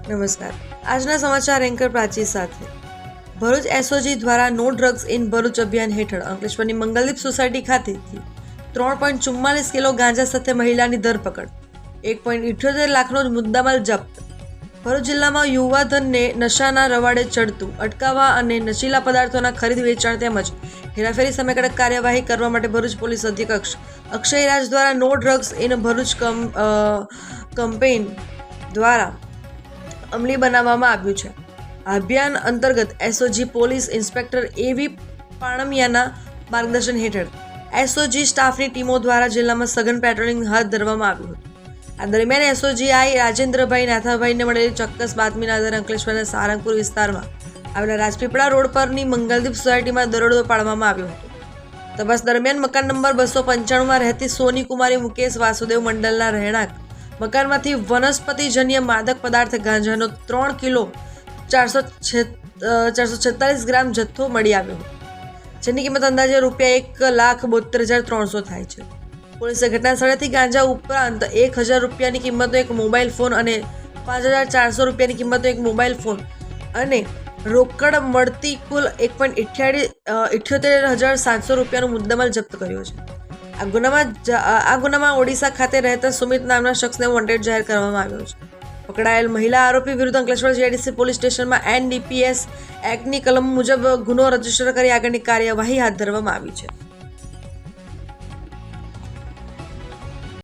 નમસ્કાર. આજના સમાચાર એન્કર પ્રાચી સાથે. ભરૂચ એસઓજી દ્વારા નો ડ્રગ્સ ઇન ભરૂચ અભિયાન હેઠળ અંકલેશ્વરની મંગલદીપ સોસાયટી ખાતેથી 3.44 કિલો ગાંજા સાથે મહિલાની ધરપકડ, 1.78 લાખનો મુદ્દામાલ જપ્ત. ભરૂચ જિલ્લામાં યુવાધનને નશાના રવાડે ચડતું અટકાવવા અને નશીલા પદાર્થોના ખરીદ વેચાણ તેમજ હેરાફેરી સામે કડક કાર્યવાહી કરવા માટે ભરૂચ પોલીસ અધિક્ષક અક્ષય રાજ દ્વારા no drugs in Bharuch campaign દ્વારા અમલી બનાવવામાં આવ્યું છે. આ અભિયાન અંતર્ગત એસઓજી પોલીસ ઇન્સ્પેક્ટર એવી પાણમિયાના માર્ગદર્શન હેઠળ એસઓજી સ્ટાફની ટીમો દ્વારા જિલ્લામાં સઘન પેટ્રોલિંગ હાથ ધરવામાં આવ્યું હતું. આ દરમિયાન એસઓજીઆઈ રાજેન્દ્રભાઈ નાથાભાઈને મળેલી ચોક્કસ બાતમીના આધારે અંકલેશ્વરના સારંગપુર વિસ્તારમાં આવેલા રાજપીપળા રોડ પરની મંગલદીપ સોસાયટીમાં દરોડો પાડવામાં આવ્યો હતો. તપાસ દરમિયાન મકાન નંબર 295માં રહેતી સોની કુમારી મુકેશ વાસુદેવ મંડલના રહેણાંક મકાનમાંથી વનસ્પતિજન્ય માદક પદાર્થ ગાંજાનો 3 કિલો 446 ગ્રામ જથ્થો મળી આવ્યો, જેની કિંમત અંદાજે ₹1,72,300 થાય છે. પોલીસે ઘટના સ્થળેથી ગાંજા ઉપરાંત 1,000 રૂપિયાની કિંમતનો એક મોબાઈલ ફોન અને 5,400 રૂપિયાની કિંમતનો એક મોબાઈલ ફોન અને રોકડ મળતી કુલ 1,78,700 રૂપિયાનો મુદ્દામાલ જપ્ત કર્યો છે. આ ગુનામાં ઓડિશા ખાતે રહેતા સુમિત નામના શખ્સને વોન્ટેડ જાહેર કરવામાં આવ્યો છે. પકડાયેલ મહિલા આરોપી વિરુદ્ધ અંકલેશ્વર જીઆઈડીસી પોલીસ સ્ટેશનમાં NDPS એક્ટની કલમ મુજબ ગુનો રજીસ્ટર કરી આગળની કાર્યવાહી હાથ ધરવામાં આવી છે.